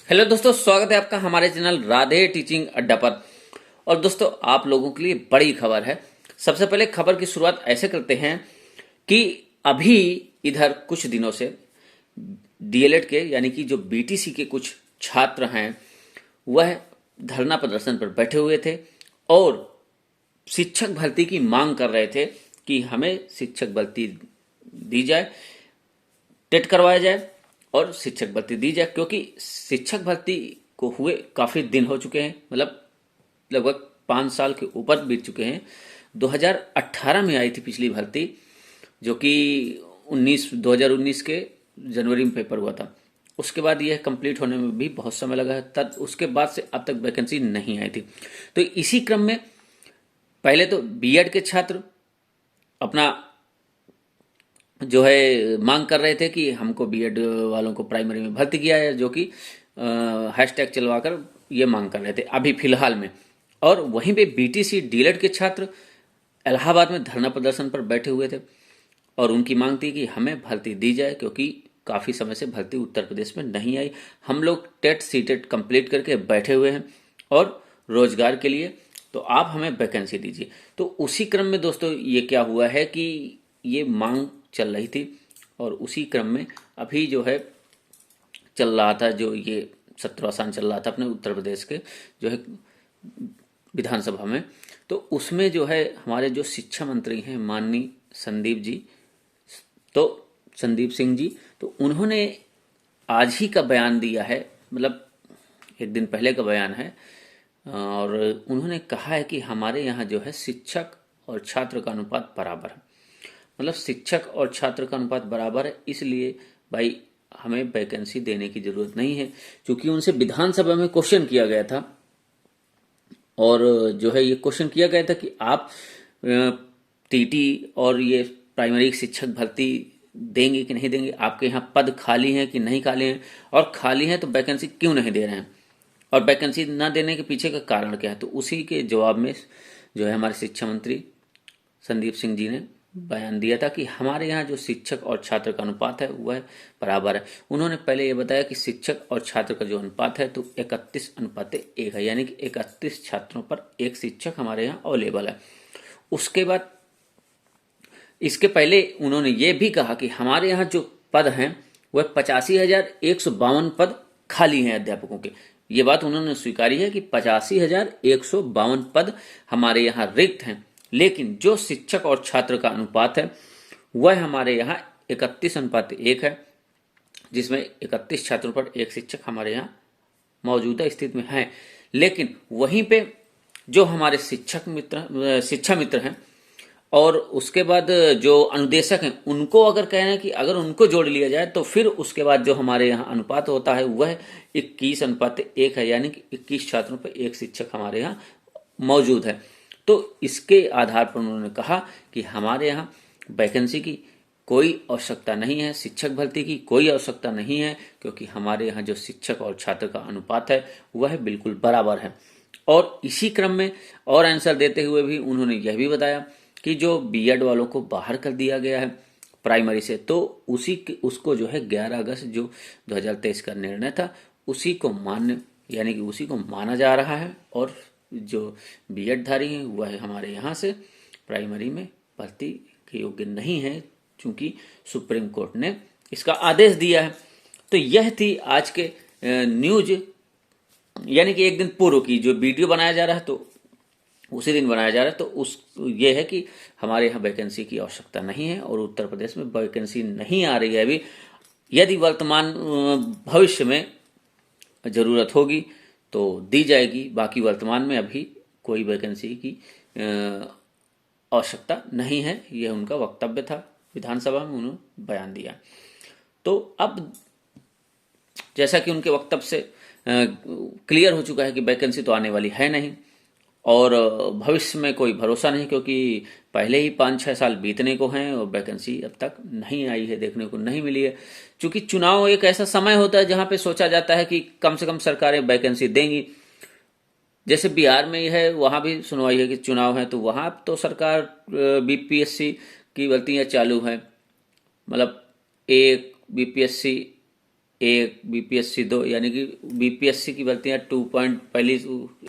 Hello दोस्तों, स्वागत है आपका हमारे चैनल राधे टीचिंग अड्डा पर। और दोस्तों, आप लोगों के लिए बड़ी खबर है। सबसे पहले खबर की शुरुआत ऐसे करते हैं कि अभी इधर कुछ दिनों से डीएलएड के यानी कि जो बीटीसी के कुछ छात्र हैं वह धरना प्रदर्शन पर बैठे हुए थे और शिक्षक भर्ती की मांग कर रहे थे कि हमें शिक्षक भर्ती दी जाए, टेट करवाया जाए और शिक्षक भर्ती दी जाए, क्योंकि शिक्षक भर्ती को हुए काफ़ी दिन हो चुके हैं। मतलब लगभग 5 साल के ऊपर बीत चुके हैं। 2018 में आई थी पिछली भर्ती, जो कि 2019 के जनवरी में पेपर हुआ था। उसके बाद यह कंप्लीट होने में भी बहुत समय लगा है। तब उसके बाद से अब तक वैकेंसी नहीं आई थी। तो इसी क्रम में पहले तो बीएड के छात्र अपना जो है मांग कर रहे थे कि हमको बीएड वालों को प्राइमरी में भर्ती किया है, जो कि हैशटैग चलवाकर ये मांग कर रहे थे अभी फिलहाल में। और वहीं पे बीटीसी डीएलएड के छात्र इलाहाबाद में धरना प्रदर्शन पर बैठे हुए थे और उनकी मांग थी कि हमें भर्ती दी जाए, क्योंकि काफ़ी समय से भर्ती उत्तर प्रदेश में नहीं आई। हम लोग टेट सीटेट कंप्लीट करके बैठे हुए हैं और रोजगार के लिए, तो आप हमें वैकेंसी दीजिए। तो उसी क्रम में दोस्तों ये क्या हुआ है कि ये मांग चल रही थी और उसी क्रम में अभी जो है चल रहा था, जो ये सत्रावसान चल रहा था अपने उत्तर प्रदेश के जो है विधानसभा में। तो उसमें जो है हमारे जो शिक्षा मंत्री हैं माननीय संदीप सिंह जी, तो उन्होंने आज ही का बयान दिया है। मतलब एक दिन पहले का बयान है और उन्होंने कहा है कि हमारे यहाँ जो है शिक्षक और छात्र का अनुपात बराबर है। मतलब शिक्षक और छात्र का अनुपात बराबर है, इसलिए भाई हमें वैकेंसी देने की जरूरत नहीं है। क्योंकि उनसे विधानसभा में क्वेश्चन किया गया था और जो है ये क्वेश्चन किया गया था कि आप टीटी और ये प्राइमरी शिक्षक भर्ती देंगे कि नहीं देंगे, आपके यहाँ पद खाली हैं कि नहीं खाली हैं, और खाली हैं तो वैकेंसी क्यों नहीं दे रहे हैं, और वैकेंसी ना देने के पीछे का कारण क्या है। तो उसी के जवाब में जो है हमारे शिक्षा मंत्री संदीप सिंह जी ने बयान दिया था कि हमारे यहाँ जो शिक्षक और छात्र का अनुपात है वह बराबर है। उन्होंने पहले ये बताया कि शिक्षक और छात्र का जो अनुपात है तो 31:1 है, यानी कि 31 छात्रों पर एक शिक्षक हमारे यहाँ अवेलेबल है। उसके बाद इसके पहले उन्होंने ये भी कहा कि हमारे यहाँ जो पद हैं वह 85,152 पद खाली हैं अध्यापकों के। ये बात उन्होंने स्वीकारी है कि 85,152 पद हमारे यहाँ रिक्त हैं, लेकिन जो शिक्षक और छात्र का अनुपात है वह हमारे यहाँ 31:1 है, जिसमें 31 छात्रों पर एक शिक्षक हमारे यहाँ मौजूदा स्थिति में है। लेकिन वहीं पे जो हमारे शिक्षा मित्र हैं और उसके बाद जो अनुदेशक हैं, उनको अगर कहना कि अगर उनको जोड़ लिया जाए तो फिर उसके बाद जो हमारे यहाँ अनुपात होता है वह 21:1 है, यानी कि 21 छात्रों पर एक शिक्षक हमारे यहाँ मौजूद है। तो इसके आधार पर उन्होंने कहा कि हमारे यहाँ वैकेंसी की कोई आवश्यकता नहीं है, शिक्षक भर्ती की कोई आवश्यकता नहीं है, क्योंकि हमारे यहाँ जो शिक्षक और छात्र का अनुपात है वह बिल्कुल बराबर है। और इसी क्रम में और आंसर देते हुए भी उन्होंने यह भी बताया कि जो बीएड वालों को बाहर कर दिया गया है प्राइमरी से, तो उसको जो है 11 अगस्त जो 2023 का निर्णय था उसी को मान्य, यानी कि उसी को माना जा रहा है। और जो बीएड धारी हैं वह हमारे यहाँ से प्राइमरी में भर्ती के योग्य नहीं है, क्योंकि सुप्रीम कोर्ट ने इसका आदेश दिया है। तो यह थी आज के न्यूज, यानी कि एक दिन पूर्व की जो वीडियो बनाया जा रहा है तो उसी दिन बनाया जा रहा है। तो उस ये है कि हमारे यहाँ वैकेंसी की आवश्यकता नहीं है और उत्तर प्रदेश में वैकेंसी नहीं आ रही है अभी। यदि वर्तमान भविष्य में जरूरत होगी तो दी जाएगी, बाकी वर्तमान में अभी कोई वैकेंसी की आवश्यकता नहीं है। यह उनका वक्तव्य था, विधानसभा में उन्होंने बयान दिया। तो अब जैसा कि उनके वक्तव्य से क्लियर हो चुका है कि वैकेंसी तो आने वाली है नहीं और भविष्य में कोई भरोसा नहीं, क्योंकि पहले ही 5-6 साल बीतने को हैं और वैकेंसी अब तक नहीं आई है, देखने को नहीं मिली है। क्योंकि चुनाव एक ऐसा समय होता है जहां पे सोचा जाता है कि कम से कम सरकारें वैकेंसी देंगी। जैसे बिहार में है, वहां भी सुनवाई है कि चुनाव है, तो वहां तो सरकार बीपीएससी की भर्तियां चालू है। मतलब एक बीपीएससी एक, बीपीएससी 2, यानी कि बीपीएससी की भर्तियां पहली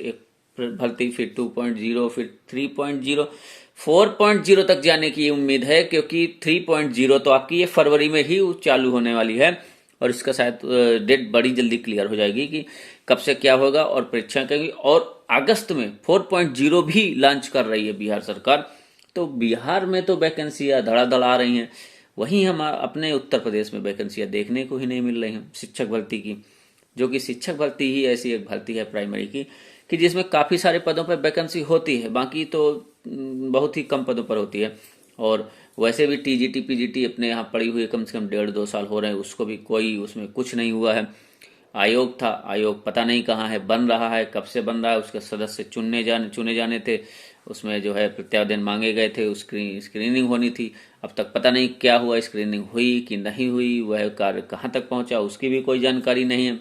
एक भर्ती, फिर 2.0, फिर 3.0, 4.0 तक जाने की उम्मीद है, क्योंकि 3.0 तो आपकी ये फरवरी में ही चालू होने वाली है और इसका शायद डेट बड़ी जल्दी क्लियर हो जाएगी कि कब से क्या होगा और परीक्षाएं करेंगी। और अगस्त में 4.0 भी लॉन्च कर रही है बिहार सरकार। तो बिहार में तो वैकेंसियां धड़ाधड़ आ रही हैं, वहीं हम अपने उत्तर प्रदेश में वैकेंसियां देखने को ही नहीं मिल रही हैं शिक्षक भर्ती की, जो कि शिक्षक भर्ती ही ऐसी एक भर्ती है प्राइमरी की कि जिसमें काफ़ी सारे पदों पर वैकेंसी होती है, बाकी तो बहुत ही कम पदों पर होती है। और वैसे भी टीजीटी पीजीटी अपने यहाँ पड़ी हुई है, कम से कम 1.5-2 साल हो रहे हैं, उसको भी कोई उसमें कुछ नहीं हुआ है। आयोग था, आयोग पता नहीं कहाँ है, बन रहा है, कब से बन रहा है, उसके सदस्य चुने जाने थे, उसमें जो है प्रत्यावेदन मांगे गए थे, उसकी स्क्रीनिंग होनी थी। अब तक पता नहीं क्या हुआ, स्क्रीनिंग हुई कि नहीं हुई, वह कार्य कहाँ तक पहुँचा उसकी भी कोई जानकारी नहीं है।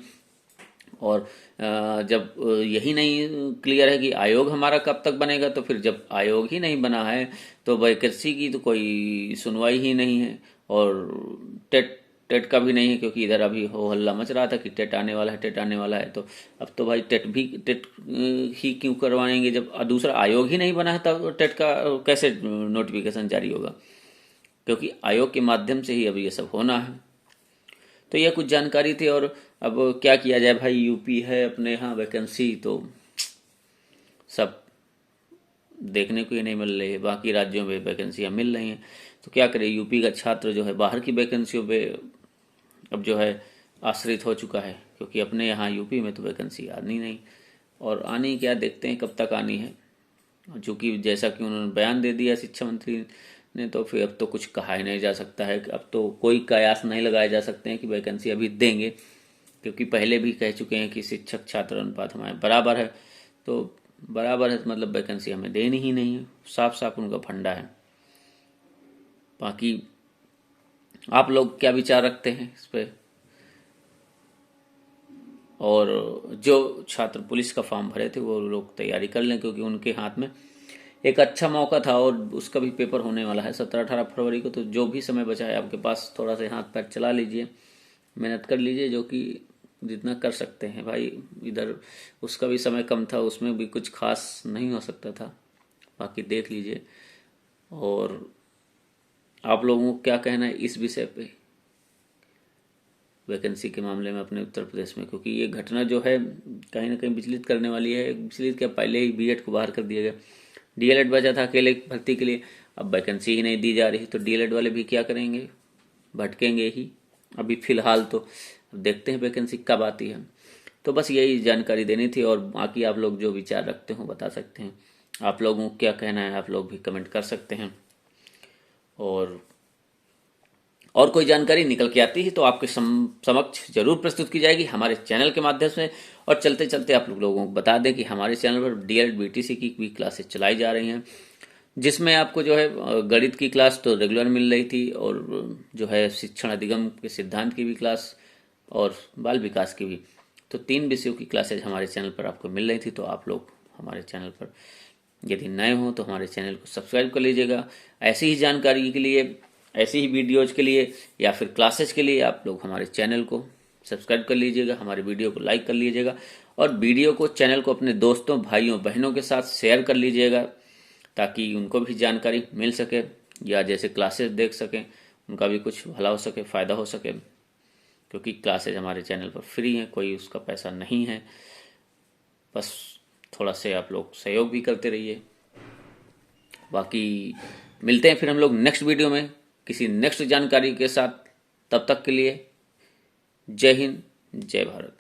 और जब यही नहीं क्लियर है कि आयोग हमारा कब तक बनेगा, तो फिर जब आयोग ही नहीं बना है तो वैकेंसी की तो कोई सुनवाई ही नहीं है। और टेट टेट का भी नहीं है, क्योंकि इधर अभी हो हल्ला मच रहा था कि टेट आने वाला है, टेट आने वाला है। तो अब तो भाई टेट ही क्यों करवाएंगे, जब दूसरा आयोग ही नहीं बना है तब टेट का कैसे नोटिफिकेशन जारी होगा, क्योंकि आयोग के माध्यम से ही अब ये सब होना है। तो यह कुछ जानकारी थी। और अब क्या किया जाए भाई, यूपी है अपने यहाँ वैकेंसी तो सब देखने को ही नहीं मिल रही है, बाकी राज्यों में वैकेंसियाँ मिल रही हैं। तो क्या करें, यूपी का छात्र जो है बाहर की वैकेंसियों पे अब जो है आश्रित हो चुका है, क्योंकि अपने यहाँ यूपी में तो वैकेंसी आनी नहीं, और आनी क्या, देखते हैं कब तक आनी है। चूँकि जैसा कि उन्होंने बयान दे दिया शिक्षा मंत्री ने, तो फिर अब तो कुछ कहा ही नहीं जा सकता है, अब तो कोई कयास नहीं लगाए जा सकते हैं कि वैकेंसी अभी देंगे, क्योंकि पहले भी कह चुके हैं कि शिक्षक छात्र अनुपात हमारे बराबर है। तो बराबर है तो मतलब वैकेंसी हमें देनी ही नहीं है, साफ साफ उनका फंडा है। बाकी आप लोग क्या विचार रखते हैं इस पर? और जो छात्र पुलिस का फॉर्म भरे थे वो लोग तैयारी कर लें, क्योंकि उनके हाथ में एक अच्छा मौका था और उसका भी पेपर होने वाला है 17-18 फरवरी को। तो जो भी समय बचा है आपके पास, थोड़ा सा हाथ पैर चला लीजिए, मेहनत कर लीजिए, जो कि जितना कर सकते हैं भाई। इधर उसका भी समय कम था, उसमें भी कुछ खास नहीं हो सकता था, बाकी देख लीजिए। और आप लोगों को क्या कहना है इस विषय पे, वैकेंसी के मामले में अपने उत्तर प्रदेश में? क्योंकि ये घटना जो है कहीं ना कहीं विचलित करने वाली है। विचलित क्या, पहले ही बीएड को बाहर कर दिया गया, डीएलएड बचा था अकेले भर्ती के लिए, अब वैकेंसी ही नहीं दी जा रही, तो डीएलएड वाले भी क्या करेंगे, भटकेंगे ही अभी फिलहाल। तो अब देखते हैं वैकेंसी कब आती है। तो बस यही जानकारी देनी थी, और बाकी आप लोग जो विचार रखते हो बता सकते हैं। आप लोगों को क्या कहना है, आप लोग भी कमेंट कर सकते हैं। और कोई जानकारी निकल के आती है तो आपके समक्ष जरूर प्रस्तुत की जाएगी हमारे चैनल के माध्यम से। और चलते चलते आप लोगों को बता दें कि हमारे चैनल पर डीएलएड बीटीसी की भी क्लासेस चलाई जा रही हैं, जिसमें आपको जो है गणित की क्लास तो रेगुलर मिल रही थी, और जो है शिक्षण अधिगम के सिद्धांत की भी क्लास, और बाल विकास की भी। तो 3 विषयों की क्लासेज हमारे चैनल पर आपको मिल रही थी। तो आप लोग हमारे चैनल पर यदि नए हो तो हमारे चैनल को सब्सक्राइब कर लीजिएगा। ऐसी ही जानकारी के लिए, ऐसी ही वीडियोज के लिए या फिर क्लासेस के लिए आप लोग हमारे चैनल को सब्सक्राइब कर लीजिएगा, हमारे वीडियो को लाइक कर लीजिएगा, और वीडियो को, चैनल को अपने दोस्तों भाइयों बहनों के साथ शेयर कर लीजिएगा, ताकि उनको भी जानकारी मिल सके, या जैसे क्लासेस देख सकें, उनका भी कुछ भला हो सके, फ़ायदा हो सके। क्योंकि क्लासेज हमारे चैनल पर फ्री हैं, कोई उसका पैसा नहीं है, बस थोड़ा से आप लोग सहयोग भी करते रहिए। बाकी मिलते हैं फिर हम लोग नेक्स्ट वीडियो में किसी नेक्स्ट जानकारी के साथ। तब तक के लिए जय हिंद, जय भारत।